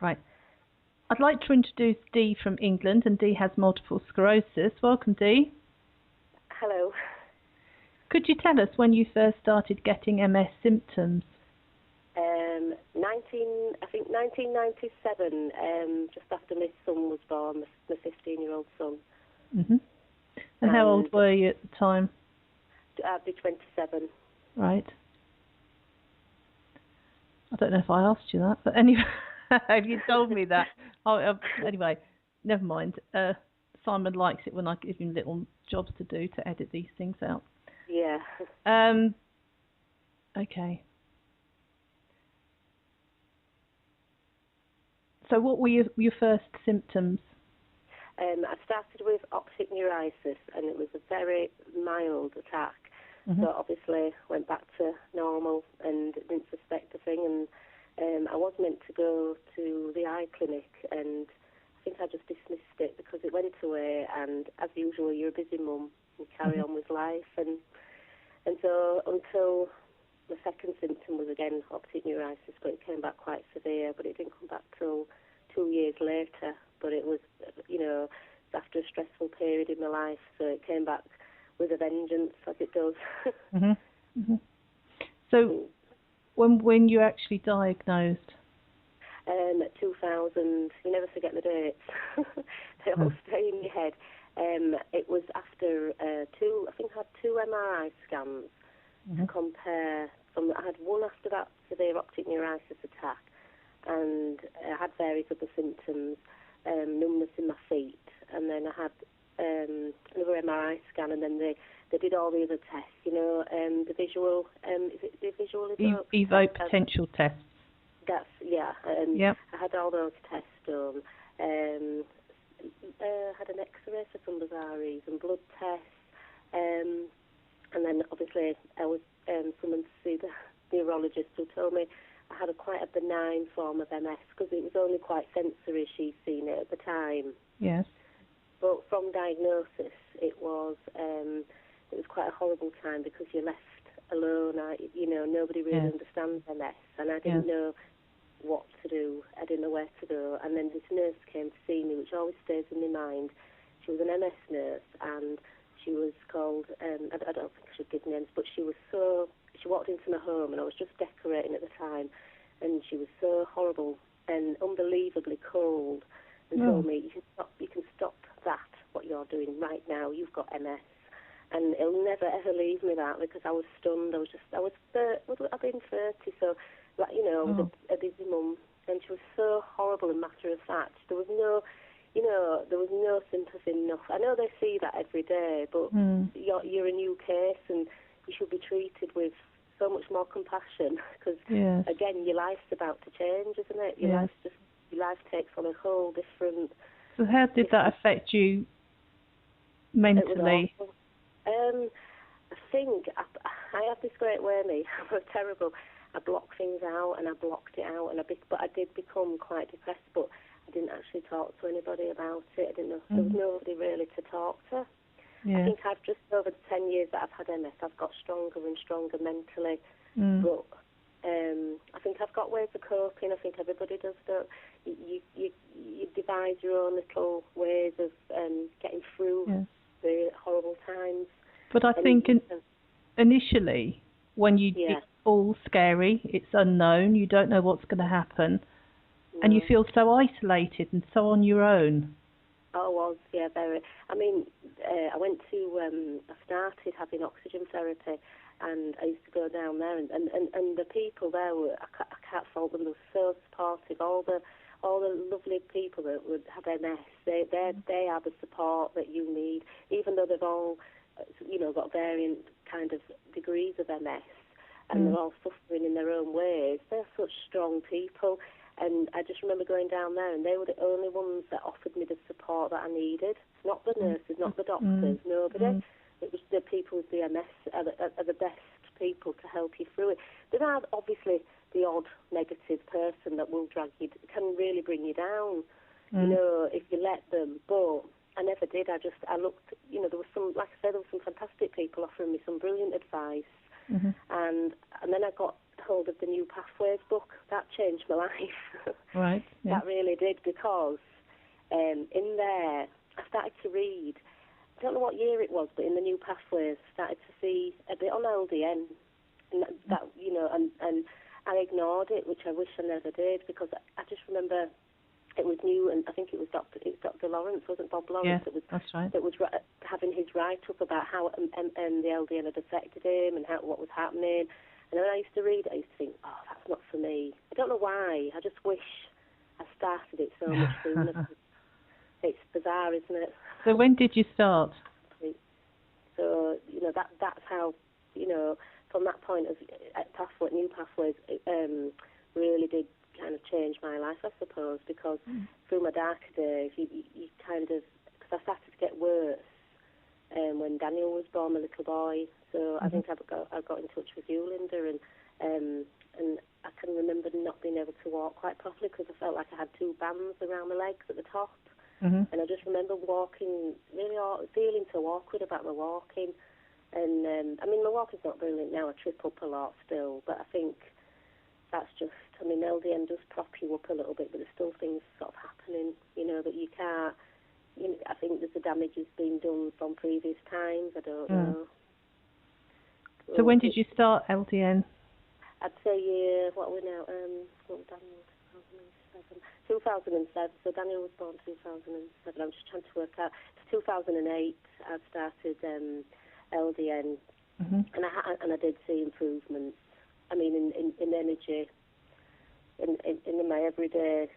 Right. I'd like to introduce Dee from England, and Dee has multiple sclerosis. Welcome, Dee. Hello. Could you tell us when you first started getting MS symptoms? 1997, just after my son was born, my 15-year-old son. Mm-hmm. And how old were you at the time? I'd be 27. Right. I don't know if I asked you that, but anyway, you told me that. Anyway, never mind. Simon likes it when I give him little jobs to do to edit these things out. Yeah. Okay. So what were your first symptoms? I started with optic neuritis, and it was a very mild attack. Mm-hmm. So obviously went back to normal and didn't suspect a thing. And I was meant to go to the eye clinic, and I think I just dismissed it because it went away. And as usual, you're a busy mum, you carry on with life. And so until the second symptom was again optic neuritis, but it came back quite severe. But it didn't come back till 2 years later. But it was, after a stressful period in my life, so it came back with a vengeance, as it does. Mm-hmm. Mm-hmm. So, when you actually diagnosed? 2000. You never forget the dates. They all stay in your head. It was after I think I had 2 MRI scans to compare. I had one after that severe optic neuritis attack, and I had various other symptoms, numbness in my feet, and then I had another MRI scan, and then they did all the other tests, the visual, is it the visual evoke potential tests? That's, yeah, yep. I had all those tests done. Had an X-ray for some bizarre reason, blood tests, and then obviously I was summoned to see the neurologist, who told me I had quite a benign form of MS, because it was only quite sensory, she'd seen it at the time. Yes. But from diagnosis, it was quite a horrible time, because you're left alone. Nobody really understands MS, and I didn't know what to do. I didn't know where to go. And then this nurse came to see me, which always stays in my mind. She was an MS nurse, and she was called, I don't think I should give names, but she walked into my home, and I was just decorating at the time, and she was so horrible and unbelievably cold, and told me, you can stop that, what you're doing right now. You've got MS. And it'll never ever leave me, that, because I was stunned. I've been 30, so, I was a busy mum, and she was so horrible and matter of fact. There was no sympathy enough. I know they see that every day, but you're a new case, and you should be treated with so much more compassion, because again, your life's about to change, isn't it? Your life takes on a whole different. So how did that affect you mentally? It was awful. I think I have this great way, me. I'm terrible. I block things out, and I blocked it out, but I did become quite depressed. But I didn't actually talk to anybody about it. I didn't know. There was nobody really to talk to. I think I've just over the 10 years that I've had MS, I've got stronger and stronger mentally. But I think I've got ways of coping. I think everybody does that. You devise your own little ways of getting through the horrible times. But I think initially, when it's all scary, it's unknown, you don't know what's going to happen, and you feel so isolated and so on your own. I was, very. I mean, I started having oxygen therapy, and I used to go down there, and the people there I can't fault them. They were so supportive. All the lovely people that would have MS, they are the support that you need, even though they've all, got varying kind of degrees of MS, and they're all suffering in their own ways. They're such strong people. And I just remember going down there, and they were the only ones that offered me the support that I needed. Not the nurses, not the doctors, nobody. It was the people with the MS are the best people to help you through it. There are obviously the odd negative person that will drag you, can really bring you down, if you let them. But I never did. I looked, there was some, like I said, there were some fantastic people offering me some brilliant advice. And then I got hold of the New Pathways book. That changed my life. Right. Yeah. That really did, because in there I started to read. I don't know what year it was, but in the New Pathways, I started to see a bit on LDN, and that and I ignored it, which I wish I never did, because I just remember it was new, and I think it was Dr. Lawrence, wasn't Bob Lawrence? Yeah, that's right. That was having his write-up about how the LDN had affected him and what was happening. And when I used to read it, I used to think, oh, that's not for me. I don't know why. I just wish I started it so much sooner. It's bizarre, isn't it? So when did you start? So, that's how, from that point of New Pathways, it really did kind of change my life, I suppose, because through my darker days, you kind of, because I started to get worse when Daniel was born, my little boy. So I think I got in touch with you, Linda, and I can remember not being able to walk quite properly because I felt like I had two bands around my legs at the top. And I just remember walking, really feeling so awkward about my walking. And, my walking's not brilliant now. I trip up a lot still, but I think that's just, LDN does prop you up a little bit, but there's still things sort of happening, that you can't, I think there's the damage has been done from previous times. I don't know. So when did you start LDN? I'd say, what are we now? What was Daniel? 2007. So Daniel was born 2007. I'm just trying to work out. It's 2008 I started LDN, and I did see improvements. In energy, in my everyday,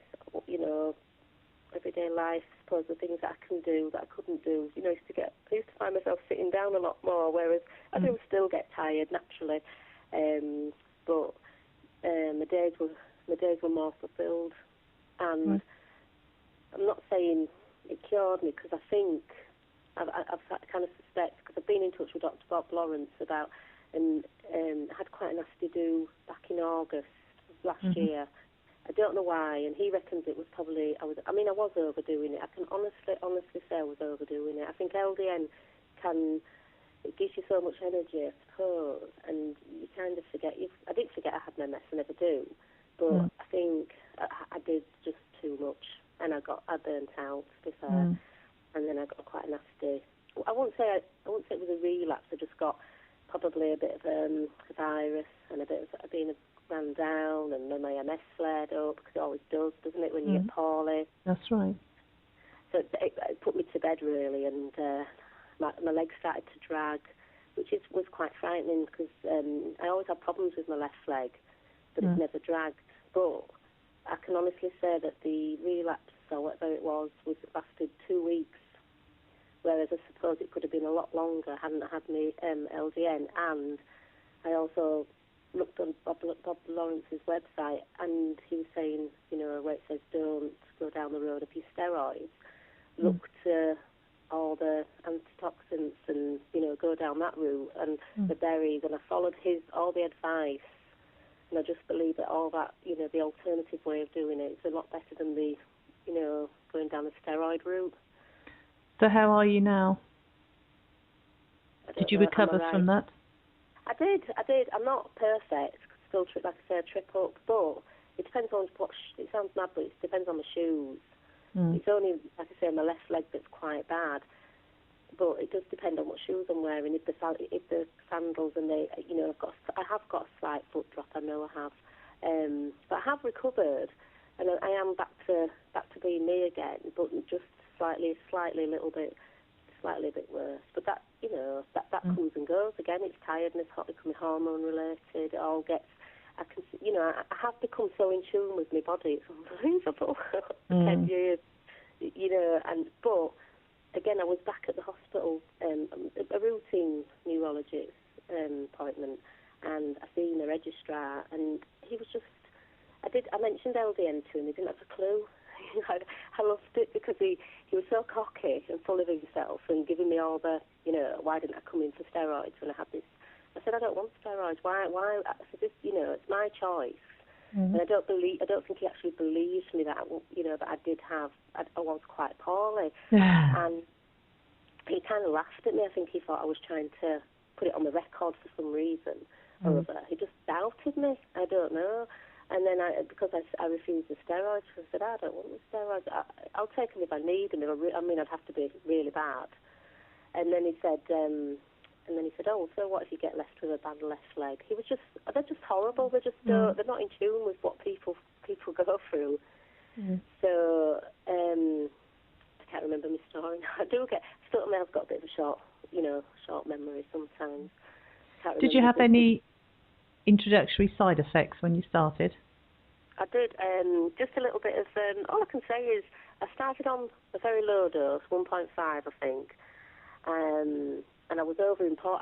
everyday life. I suppose the things that I can do that I couldn't do. I used to find myself sitting down a lot more, whereas I do still get tired naturally. But my days were more fulfilled. And I'm not saying it cured me, because I think I've kind of suspect, because I've been in touch with Dr. Bob Lawrence about, and had quite a nasty do back in August of last year. I don't know why, and he reckons it was probably, I was overdoing it. I can honestly say I was overdoing it. I think LDN it gives you so much energy, I suppose, and you kind of forget. I didn't forget I had MS, I never do, but I think I did just too much, and I burnt out, to be fair, and then I got quite a nasty. I won't say it was a relapse. I just got probably a bit of a virus and a bit of being ran down, and then my MS flared up, because it always does, doesn't it, when you get poorly? That's right. So it put me to bed, really, and my legs started to drag, which was quite frightening, because I always had problems with my left leg, but it's never dragged. But I can honestly say that the relapse, or whatever it was lasted 2 weeks, whereas I suppose it could have been a lot longer hadn't I had me LDN. And I also looked on Bob Lawrence's website, and he was saying, where it says don't go down the road of your steroids, look to all the antitoxins and, go down that route, and the berries, and I followed all the advice, and I just believe that all that, the alternative way of doing it is a lot better than the, going down the steroid route. So how are you now? Did you recover from that? I did. I'm not perfect. Still, like I say, I trip up, but it depends on it sounds mad, but it depends on the shoes. It's only, like I say, my left leg that's quite bad, but it does depend on what shoes I'm wearing. If the sandals and I have got a slight foot drop. I know I have, but I have recovered, and I am back to being me again, but just slightly a little bit. Slightly a bit worse, but that that comes and goes again. It's tiredness, becoming hormone related. It all gets. I have become so in tune with my body. It's unbelievable. 10 years, but again, I was back at the hospital, a routine neurologist appointment, and I seen the registrar, and he was just. I mentioned LDN to him. He didn't have a clue. I loved it because he was so cocky and full of himself and giving me all the, why didn't I come in for steroids when I had this? I said, I don't want steroids. Why? I said, this, it's my choice. And I don't think he actually believes me that, that I did have, I was quite poorly. And he kind of laughed at me. I think he thought I was trying to put it on the record for some reason. over. He just doubted me. I don't know. And then because I refused the steroids, I said, I don't want the steroids. I'll take them if I need them. I mean, I'd have to be really bad. And then he said, oh, so what if you get left with a bad left leg? They're just horrible. They're just they're not in tune with what people go through. So I can't remember my story now. I've got a bit of a short memory sometimes. Did you have any introductory side effects when you started? I did. Just a little bit of. All I can say is I started on a very low dose, 1.5, I think, and I was over in Port.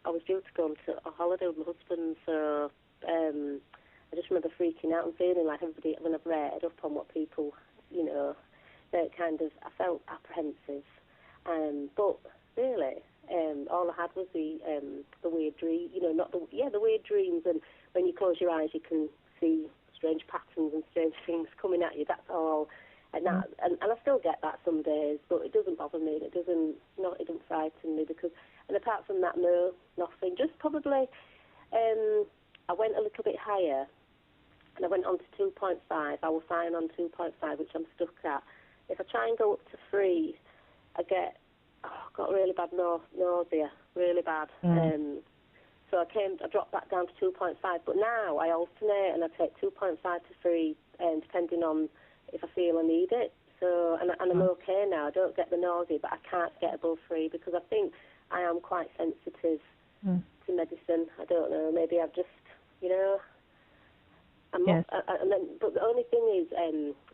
I was due to go on to a holiday with my husband, so I just remember freaking out and feeling like everybody. When I've read up on what people, they kind of. I felt apprehensive, but really. All I had was the weird dream, the weird dreams, and when you close your eyes, you can see strange patterns and strange things coming at you. That's all, and I still get that some days, but it doesn't bother me. It doesn't frighten me and apart from that, no, nothing. Just probably, I went a little bit higher, and I went on to 2.5. I was fine on 2.5, which I'm stuck at. If I try and go up to 3, I got really bad nausea, really bad. So I dropped that down to 2.5. But now I alternate and I take 2.5 to 3, depending on if I feel I need it. So and I'm okay now. I don't get the nausea, but I can't get above 3 because I think I am quite sensitive to medicine. I don't know. Maybe I've just, I'm not. But the only thing is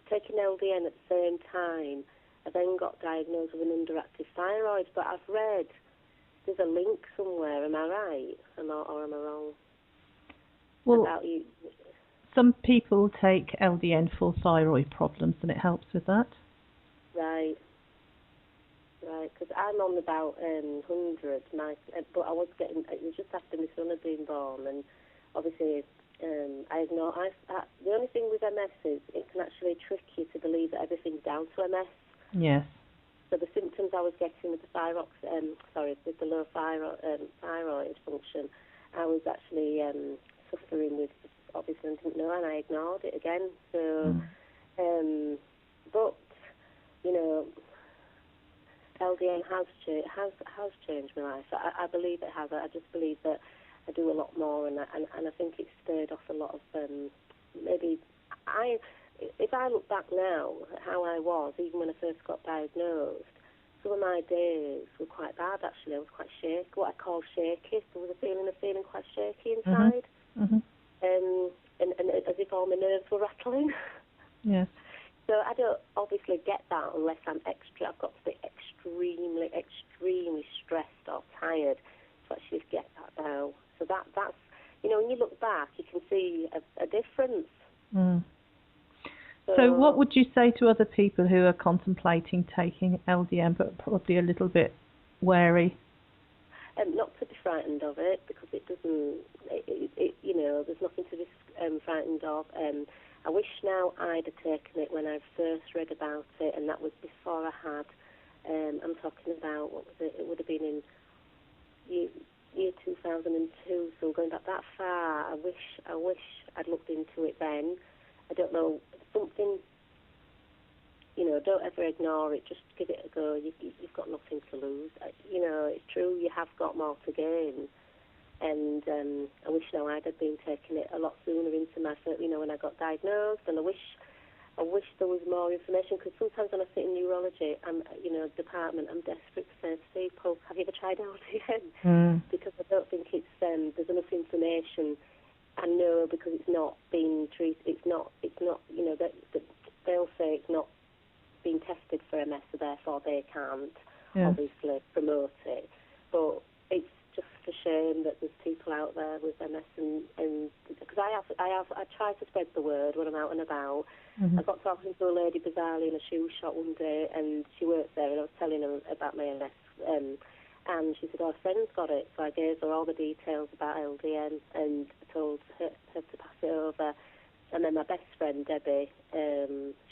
taking LDN at the same time. I then got diagnosed with an underactive thyroid, but I've read there's a link somewhere. Am I right? Or am I wrong? Well, about you? Some people take LDN for thyroid problems, and it helps with that. Right. Because I'm on about 100, but I was getting. It was just after my son had been born, and obviously. The only thing with MS is it can actually trick you to believe that everything's down to MS. Yes. So the symptoms I was getting with the with the low thyroid function, I was actually suffering with. Obviously, I didn't know, and I ignored it again. So, but LDN has changed my life. I believe it has. I just believe that I do a lot more, and I think it's stirred off a lot of maybe If I look back now at how I was, even when I first got diagnosed, some of my days were quite bad, actually. I was quite shaky, what I call shaky. There was a feeling of feeling quite shaky inside. And as if all my nerves were rattling. Yes. So I don't obviously get that unless I've got to be extremely, extremely stressed or tired to actually get that now. So that's, when you look back, you can see a difference. So what would you say to other people who are contemplating taking LDN but probably a little bit wary? Not to be frightened of it, because it doesn't, there's nothing to be frightened of. I wish now I'd have taken it when I first read about it, and that was before I had, I'm talking about, what was it? It would have been in year 2002, so going back that far. I wish I'd looked into it then. I don't know, something, don't ever ignore it, just give it a go. You've got nothing to lose. It's true, you have got more to gain. And I wish now I'd have been taking it a lot sooner into my, when I got diagnosed, and I wish there was more information, because sometimes when I sit in neurology, department, I'm desperate to say to people, have you ever tried LDN? Because I don't think there's enough information. I know, because it's not being treated, it's not, they'll say it's not being tested for MS, so therefore they can't, obviously, promote it. But it's just a shame that there's people out there with MS, and because I try to spread the word when I'm out and about. I got talking to a lady bizarrely in a shoe shop one day, and she works there, and I was telling her about my MS, and she said, a friend's got it. So I gave her all the details about LDN, and I told her to pass it over. And then my best friend, Debbie,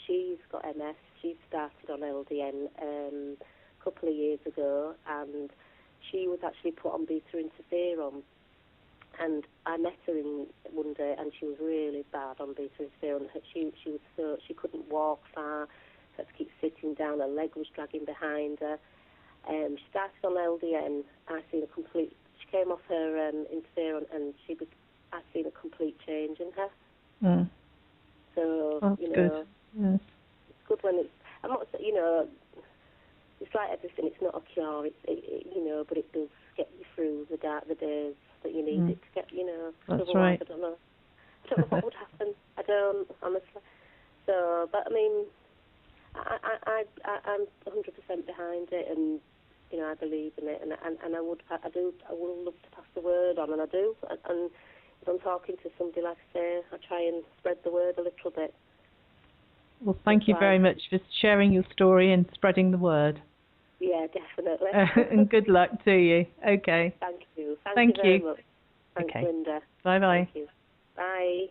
she's got MS. She started on LDN a couple of years ago, and she was actually put on beta interferon. And I met her one day, and she was really bad on beta interferon. She couldn't walk far, had to keep sitting down. Her leg was dragging behind her. She started on LDN. She came off her interferon, and I seen a complete change in her. Mm. So that's good. Yes. It's good when it's. I'm not, it's like everything. It's not a cure. But it does get you through the days that you need it to get. That's otherwise, right. I don't know what would happen. I don't honestly. So, but I mean, I'm 100% behind it, and I believe in it, and I would love to pass the word on, and I do. And if I'm talking to somebody, like I say, I try and spread the word a little bit. Well, thank you very much for sharing your story and spreading the word. Yeah, definitely. And good luck to you. Okay. Thank you. Thank you very much. Thanks, okay. Linda. Bye-bye. Thank you. Bye.